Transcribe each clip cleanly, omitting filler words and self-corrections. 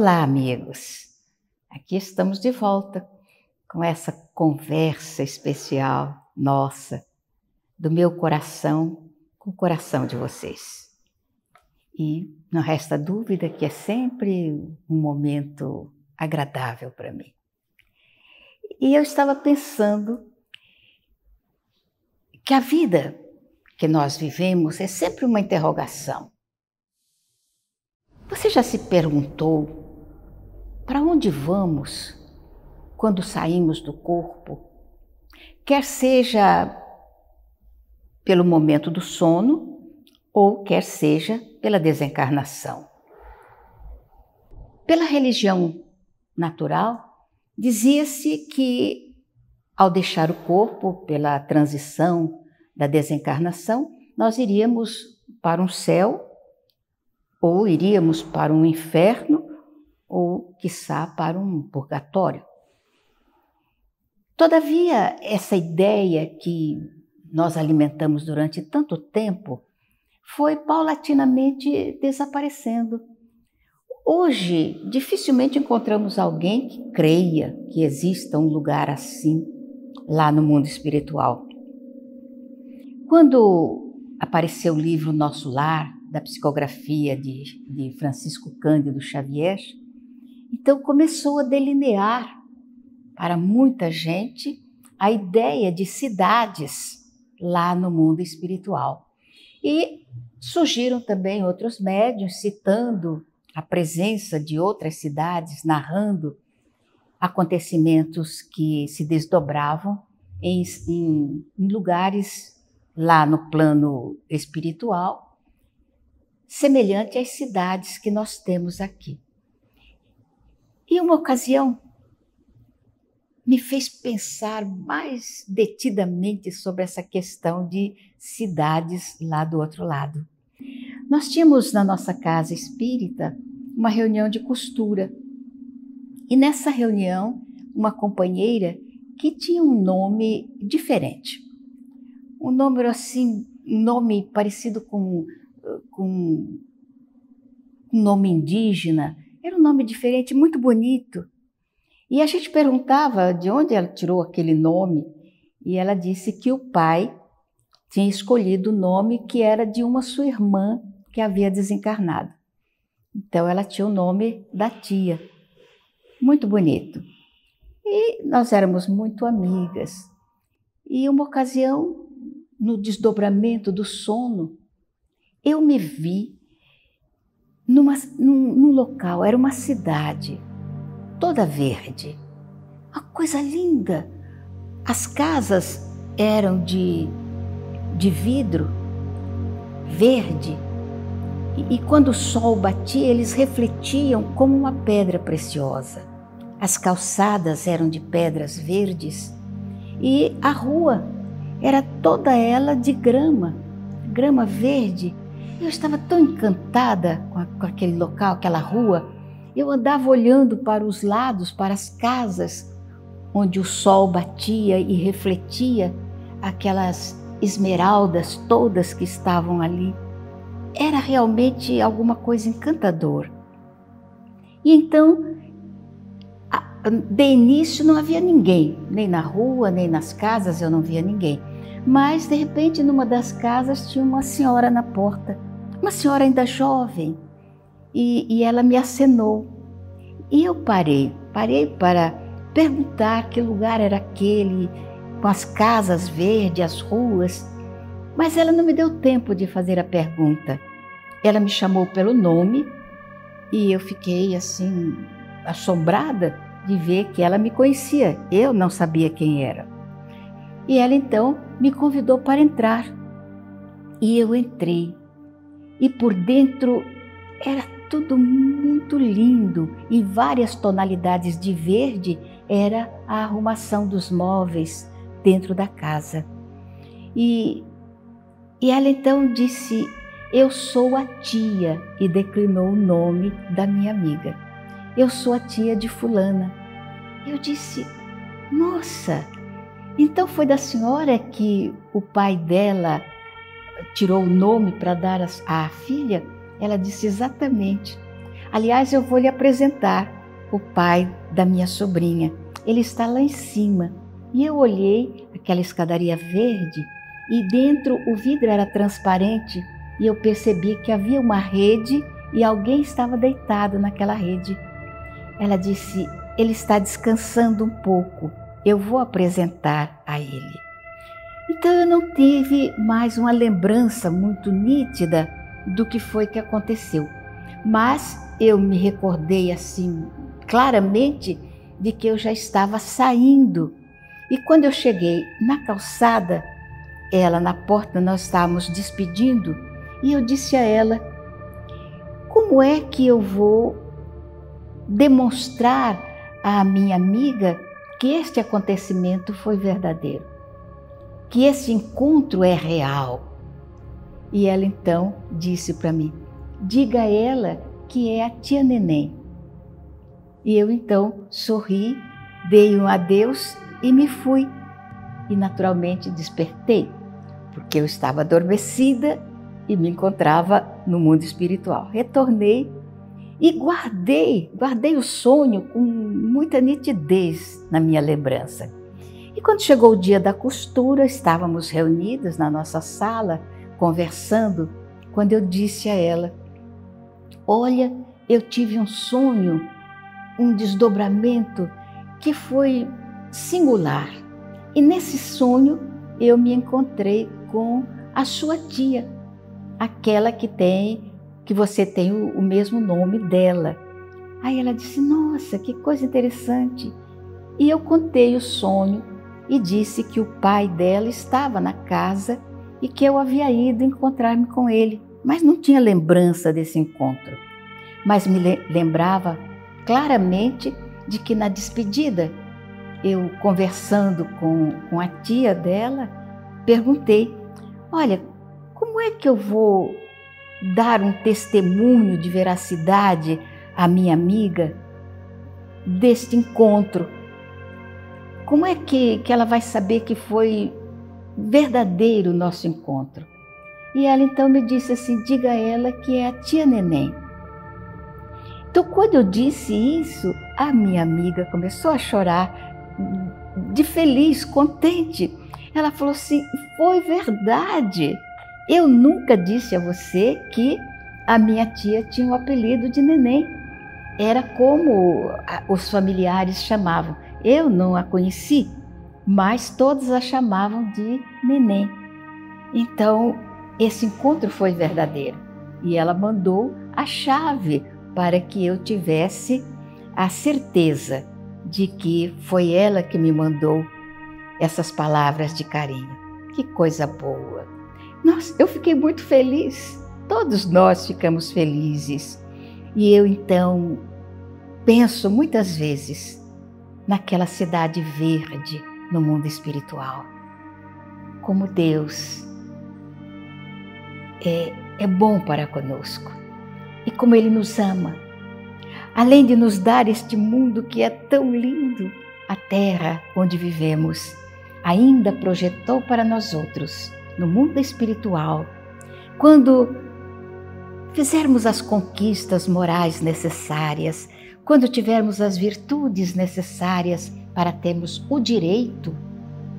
Olá, amigos! Aqui estamos de volta com essa conversa especial nossa, do meu coração com o coração de vocês. E não resta dúvida que é sempre um momento agradável para mim. E eu estava pensando que a vida que nós vivemos é sempre uma interrogação. Você já se perguntou para onde vamos quando saímos do corpo? Quer seja pelo momento do sono ou quer seja pela desencarnação. Pela religião natural, dizia-se que ao deixar o corpo pela transição da desencarnação, nós iríamos para um céu ou iríamos para um inferno, ou, quiçá, para um purgatório. Todavia, essa ideia que nós alimentamos durante tanto tempo foi paulatinamente desaparecendo. Hoje, dificilmente encontramos alguém que creia que exista um lugar assim, lá no mundo espiritual. Quando apareceu o livro Nosso Lar, da psicografia de Francisco Cândido Xavier, então começou a delinear para muita gente a ideia de cidades lá no mundo espiritual. E surgiram também outros médiuns citando a presença de outras cidades, narrando acontecimentos que se desdobravam em lugares lá no plano espiritual, semelhante às cidades que nós temos aqui. E uma ocasião me fez pensar mais detidamente sobre essa questão de cidades lá do outro lado. Nós tínhamos na nossa casa espírita uma reunião de costura. E nessa reunião, uma companheira que tinha um nome diferente. Um nome parecido com um nome indígena, era um nome diferente, muito bonito. E a gente perguntava de onde ela tirou aquele nome, e ela disse que o pai tinha escolhido o nome que era de uma sua irmã que havia desencarnado. Então ela tinha o nome da tia, muito bonito. E nós éramos muito amigas. E uma ocasião, no desdobramento do sono, eu me vi num local, era uma cidade, toda verde, uma coisa linda. As casas eram de vidro verde e quando o sol batia, eles refletiam como uma pedra preciosa. As calçadas eram de pedras verdes e a rua era toda ela de grama verde. Eu estava tão encantada com aquele local, aquela rua. Eu andava olhando para os lados, para as casas, onde o sol batia e refletia aquelas esmeraldas todas que estavam ali. Era realmente alguma coisa encantadora. E então, de início não havia ninguém, nem na rua, nem nas casas eu não via ninguém. Mas, de repente, numa das casas tinha uma senhora na porta, uma senhora ainda jovem, e ela me acenou. E eu parei para perguntar que lugar era aquele, com as casas verdes, as ruas, mas ela não me deu tempo de fazer a pergunta. Ela me chamou pelo nome e eu fiquei assim, assombrada de ver que ela me conhecia. Eu não sabia quem era. E ela então me convidou para entrar. E eu entrei. E por dentro era tudo muito lindo. Em várias tonalidades de verde era a arrumação dos móveis dentro da casa. E ela então disse: eu sou a tia, e declinou o nome da minha amiga. Eu sou a tia de fulana. Eu disse: nossa, então foi da senhora que o pai dela tirou o nome para dar à filha? Ela disse: exatamente. Aliás, eu vou lhe apresentar o pai da minha sobrinha. Ele está lá em cima. E eu olhei aquela escadaria verde e dentro o vidro era transparente e eu percebi que havia uma rede e alguém estava deitado naquela rede. Ela disse: ele está descansando um pouco, eu vou apresentar a ele. Então eu não tive mais uma lembrança muito nítida do que foi que aconteceu, mas eu me recordei assim claramente de que eu já estava saindo. E quando eu cheguei na calçada, ela na porta, nós estávamos despedindo, e eu disse a ela: como é que eu vou demonstrar à minha amiga que este acontecimento foi verdadeiro, que esse encontro é real? E ela então disse para mim: diga a ela que é a tia Neném. E eu então sorri, dei um adeus e me fui. E naturalmente despertei, porque eu estava adormecida e me encontrava no mundo espiritual. Retornei e guardei o sonho com muita nitidez na minha lembrança. E quando chegou o dia da costura, estávamos reunidas na nossa sala, conversando, quando eu disse a ela: olha, eu tive um sonho, um desdobramento que foi singular. E nesse sonho eu me encontrei com a sua tia, aquela que você tem o mesmo nome dela. Aí ela disse: nossa, que coisa interessante. E eu contei o sonho e disse que o pai dela estava na casa e que eu havia ido encontrar-me com ele, mas não tinha lembrança desse encontro. Mas me lembrava claramente de que na despedida, eu conversando com a tia dela, perguntei: olha, como é que eu vou dar um testemunho de veracidade à minha amiga deste encontro? Como é que ela vai saber que foi verdadeiro o nosso encontro? E ela então me disse assim: diga a ela que é a tia Neném. Então, quando eu disse isso, a minha amiga começou a chorar de feliz, contente. Ela falou assim: foi verdade. Eu nunca disse a você que a minha tia tinha o apelido de Neném. Era como os familiares chamavam. Eu não a conheci, mas todos a chamavam de Neném. Então, esse encontro foi verdadeiro. E ela mandou a chave para que eu tivesse a certeza de que foi ela que me mandou essas palavras de carinho. Que coisa boa! Nossa, eu fiquei muito feliz. Todos nós ficamos felizes. E eu então penso muitas vezes naquela cidade verde no mundo espiritual. Como Deus é bom para conosco e como Ele nos ama. Além de nos dar este mundo que é tão lindo, a terra onde vivemos ainda projetou para nós outros, no mundo espiritual, quando fizermos as conquistas morais necessárias, quando tivermos as virtudes necessárias para termos o direito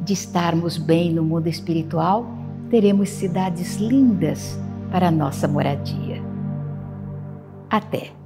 de estarmos bem no mundo espiritual, teremos cidades lindas para a nossa moradia. Até!